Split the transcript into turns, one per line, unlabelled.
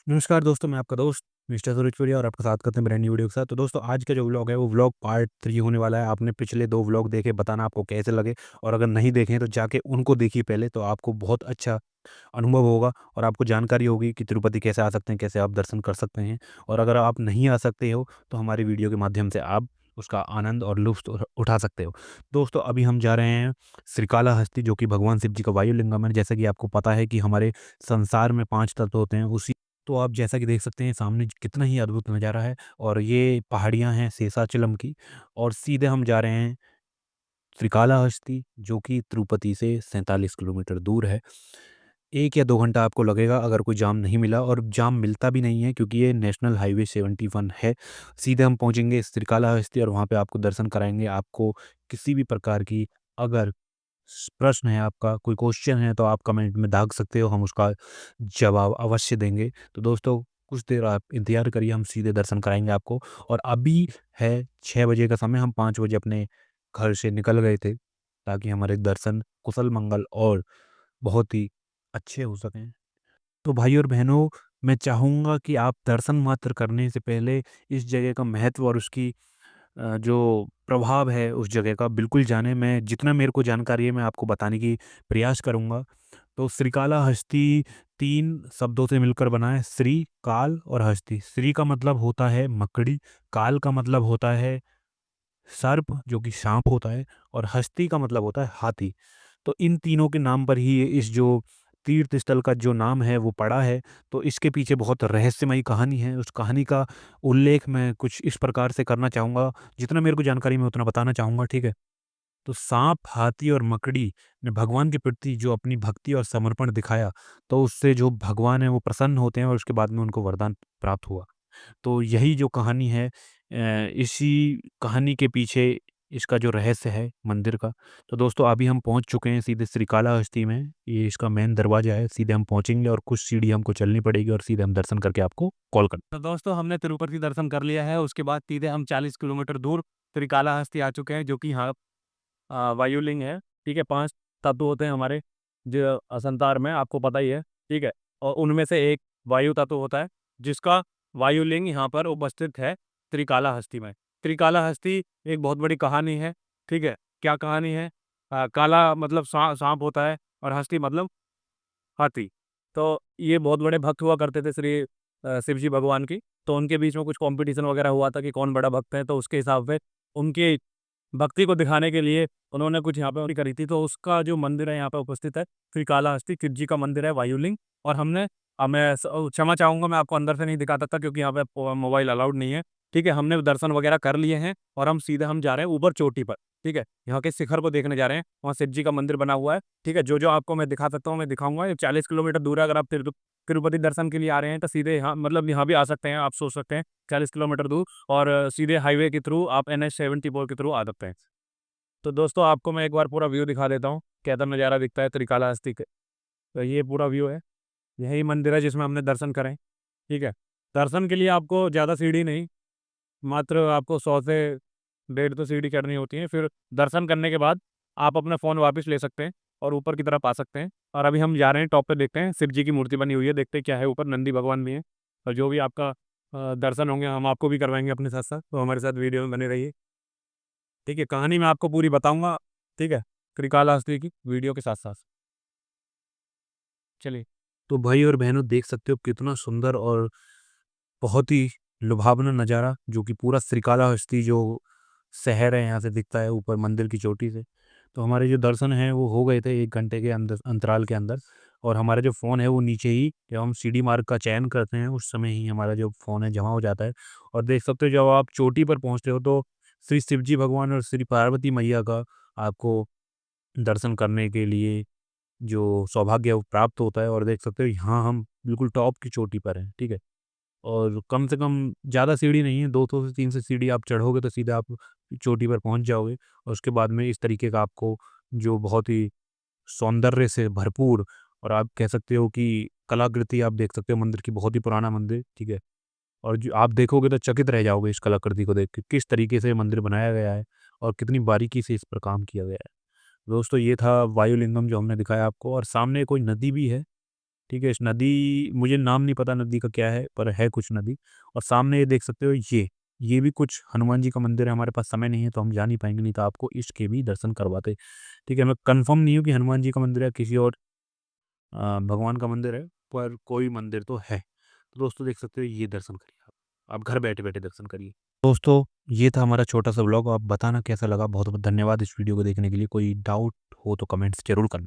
नमस्कार दोस्तों, मैं आपका दोस्त मिस्टर सूरजपुरिया और आपका साथ करते हैं ब्रांड न्यू वीडियो के साथ। तो दोस्तों, आज का जो व्लॉग है वो व्लॉग पार्ट 3 होने वाला है। आपने पिछले 2 व्लॉग देखे, बताना आपको कैसे लगे, और अगर नहीं देखे हैं तो जाके उनको देखिए पहले, तो आपको बहुत अच्छा अनुभव होगा और आपको जानकारी होगी कि तिरुपति कैसे आ सकते हैं, कैसे आप दर्शन कर सकते हैं। और अगर आप नहीं आ सकते हो तो हमारी वीडियो के माध्यम से आप उसका आनंद और लुत्फ़ उठा सकते हो। दोस्तों, अभी हम जा रहे हैं श्रीकालाहस्ती, जो कि भगवान शिव जी का वायुलिंगम है। जैसा कि आपको पता है कि हमारे संसार में 5 तत्व होते हैं, उसी तो आप जैसा कि देख सकते हैं सामने कितना ही अद्भुत नज़ारा है, और ये पहाड़ियाँ हैं शेषाचलम की, और सीधे हम जा रहे हैं श्रीकालाहस्ती, जो कि तिरुपति से 47 किलोमीटर दूर है। 1 या 2 घंटा आपको लगेगा अगर कोई जाम नहीं मिला, और जाम मिलता भी नहीं है क्योंकि ये नेशनल हाईवे 71 है। सीधे हम पहुँचेंगे श्रीकालाहस्ती और वहाँ पे आपको दर्शन कराएँगे। आपको किसी भी प्रकार की अगर प्रश्न है, आपका कोई क्वेश्चन है, तो आप कमेंट में दाग सकते हो, हम उसका जवाब अवश्य देंगे। तो दोस्तों, कुछ देर आप इंतज़ार करिए, हम सीधे दर्शन कराएँगे आपको। और अभी है 6 बजे का समय, हम 5 बजे अपने घर से निकल गए थे, ताकि हमारे दर्शन कुशल मंगल और बहुत ही अच्छे हो सकें। तो भाई और बहनों, मैं चाहूँगा कि आप दर्शन मात्र करने से पहले इस जगह का महत्व और उसकी जो प्रभाव है उस जगह का बिल्कुल जानें। मैं जितना मेरे को जानकारी है मैं आपको बताने की प्रयास करूँगा। तो श्रीकालाहस्ती 3 शब्दों से मिलकर बना है, श्री, काल और हस्ती। श्री का मतलब होता है मकड़ी, काल का मतलब होता है सर्प जो कि साँप होता है, और हस्ती का मतलब होता है हाथी। तो इन तीनों के नाम पर ही इस जो तीर्थ स्थल का जो नाम है वो पड़ा है। तो इसके पीछे बहुत रहस्यमयी कहानी है। उस कहानी का उल्लेख मैं कुछ इस प्रकार से करना चाहूँगा, जितना मेरे को जानकारी मैं उतना बताना चाहूँगा, ठीक है? तो साँप, हाथी और मकड़ी ने भगवान के प्रति जो अपनी भक्ति और समर्पण दिखाया, तो उससे जो भगवान हैं वो प्रसन्न होते हैं और उसके बाद में उनको वरदान प्राप्त हुआ। तो यही जो कहानी है, इसी कहानी के पीछे इसका जो रहस्य है मंदिर का। तो दोस्तों, अभी हम पहुंच चुके हैं सीधे श्रीकालाहस्ती में। ये इसका मेन दरवाजा है, सीधे हम पहुंचेंगे और कुछ सीढ़ी हमको चलनी पड़ेगी और सीधे हम दर्शन करके आपको कॉल कर। तो दोस्तों, हमने तिरुपति दर्शन कर लिया है। उसके बाद सीधे हम 40 किलोमीटर दूर श्रीकालाहस्ती आ चुके हैं, जो कि यहाँ वायुलिंग है। ठीक है, 5 तत्व होते हैं हमारे जो संसार में, आपको पता ही है। ठीक है, और उनमें से एक वायु तत्व होता है, जिसका वायुलिंग यहाँ पर उपस्थित है त्रिकालाहस्ती में। त्रिकालाहस्ती एक बहुत बड़ी कहानी है। ठीक है, क्या कहानी है? काला मतलब सांप होता है, और हस्ती मतलब हाथी। तो ये बहुत बड़े भक्त हुआ करते थे श्री शिव जी भगवान की। तो उनके बीच में कुछ कॉम्पिटिशन वगैरह हुआ था कि कौन बड़ा भक्त है, तो उसके हिसाब से उनकी भक्ति को दिखाने के लिए उन्होंने कुछ यहाँ पे करी थी। तो उसका जो मंदिर है यहाँ पे उपस्थित है, श्रीकालाहस्ती शिव जी का मंदिर है, वायुलिंग। और हमने मैं क्षमा चाहूँगा, मैं आपको अंदर से नहीं दिखा सकता क्योंकि यहाँ पे मोबाइल अलाउड नहीं है। ठीक है, हमने दर्शन वगैरह कर लिए हैं और हम सीधे हम जा रहे हैं ऊपर चोटी पर। ठीक है, यहाँ के शिखर को देखने जा रहे हैं, वहाँ शिव जी का मंदिर बना हुआ है। ठीक है, जो आपको मैं दिखा सकता हूँ मैं दिखाऊंगा। ये 40 किलोमीटर दूर है। अगर आप तिरुपति दर्शन के लिए आ रहे हैं तो सीधे यहाँ मतलब यहाँ भी आ सकते हैं। आप सोच सकते हैं 40 किलोमीटर दूर, और सीधे हाईवे के थ्रू आप NH 74 के थ्रू आ सकते हैं। तो दोस्तों, आपको मैं एक बार पूरा व्यू दिखा देता हूँ, कैसा नज़ारा दिखता है त्रिकालाहस्ती के। तो ये पूरा व्यू है, यही मंदिर है जिसमें हमने दर्शन करें। ठीक है, दर्शन के लिए आपको ज़्यादा सीढ़ी नहीं, मात्र आपको 100 से 150 सीढ़ी चढ़नी होती है। फिर दर्शन करने के बाद आप अपना फ़ोन वापस ले सकते हैं और ऊपर की तरफ आ सकते हैं। और अभी हम जा रहे हैं टॉप पे, देखते हैं शिव जी की मूर्ति बनी हुई है, देखते हैं क्या है ऊपर। नंदी भगवान भी हैं, और जो भी आपका दर्शन होंगे हम आपको भी करवाएंगे अपने साथ साथ। तो हमारे साथ वीडियो में बने रहिए। ठीक है, कहानी मैं आपको पूरी बताऊंगा। ठीक है, श्रीकालाहस्ती की वीडियो के साथ साथ। चलिए। तो भाई और बहनों, देख सकते हो कितना सुंदर और बहुत ही लुभावना नज़ारा, जो कि पूरा श्रीकालाहस्ती जो शहर है यहाँ से दिखता है ऊपर मंदिर की चोटी से। तो हमारे जो दर्शन हैं वो हो गए थे 1 घंटे के अंदर अंतराल के अंदर। और हमारा जो फ़ोन है वो नीचे ही, जब हम सीढ़ी मार्ग का चयन करते हैं उस समय ही हमारा जो फ़ोन है जमा हो जाता है। और देख सकते हो, जब आप चोटी पर पहुँचते हो तो श्री शिव जी भगवान और श्री पार्वती मैया का आपको दर्शन करने के लिए जो सौभाग्य है वो प्राप्त होता है। और देख सकते हो यहाँ हम बिल्कुल टॉप की चोटी पर हैं। ठीक है, और कम से कम ज़्यादा सीढ़ी नहीं है, 200 से 300 सीढ़ी आप चढ़ोगे तो सीधा आप चोटी पर पहुँच जाओगे। और उसके बाद में इस तरीके का आपको जो बहुत ही सौंदर्य से भरपूर, और आप कह सकते हो कि कलाकृति आप देख सकते हो मंदिर की, बहुत ही पुराना मंदिर। ठीक है, और जो आप देखोगे तो चकित रह जाओगे इस कलाकृति को देख के, किस तरीके से ये मंदिर बनाया गया है और कितनी बारीकी से इस पर काम किया गया है। दोस्तों, ये था वायुलिंगम जो हमने दिखाया आपको, और सामने कोई नदी भी है। ठीक है? इस नदी मुझे नाम नहीं पता नदी का क्या है, पर है कुछ नदी और सामने ये देख सकते हो ये भी कुछ हनुमान जी का मंदिर है। हमारे पास समय नहीं है तो हम जा नहीं पाएँगे, नहीं तो आपको इसके भी दर्शन करवाते। ठीक है? मैं कन्फर्म नहीं हूँ कि हनुमान जी का मंदिर है, किसी और भगवान का मंदिर है, पर कोई मंदिर तो है। तो दोस्तों देख सकते हो ये दर्शन करिए आप। आप घर बैठे-बैठे दर्शन करिए। दोस्तों ये था हमारा छोटा-सा व्लॉग। आप बताना कैसा लगा? बहुत-बहुत धन्यवाद इस वीडियो को देखने के लिए। कोई डाउट हो तो कमेंट्स ज़रूर करना।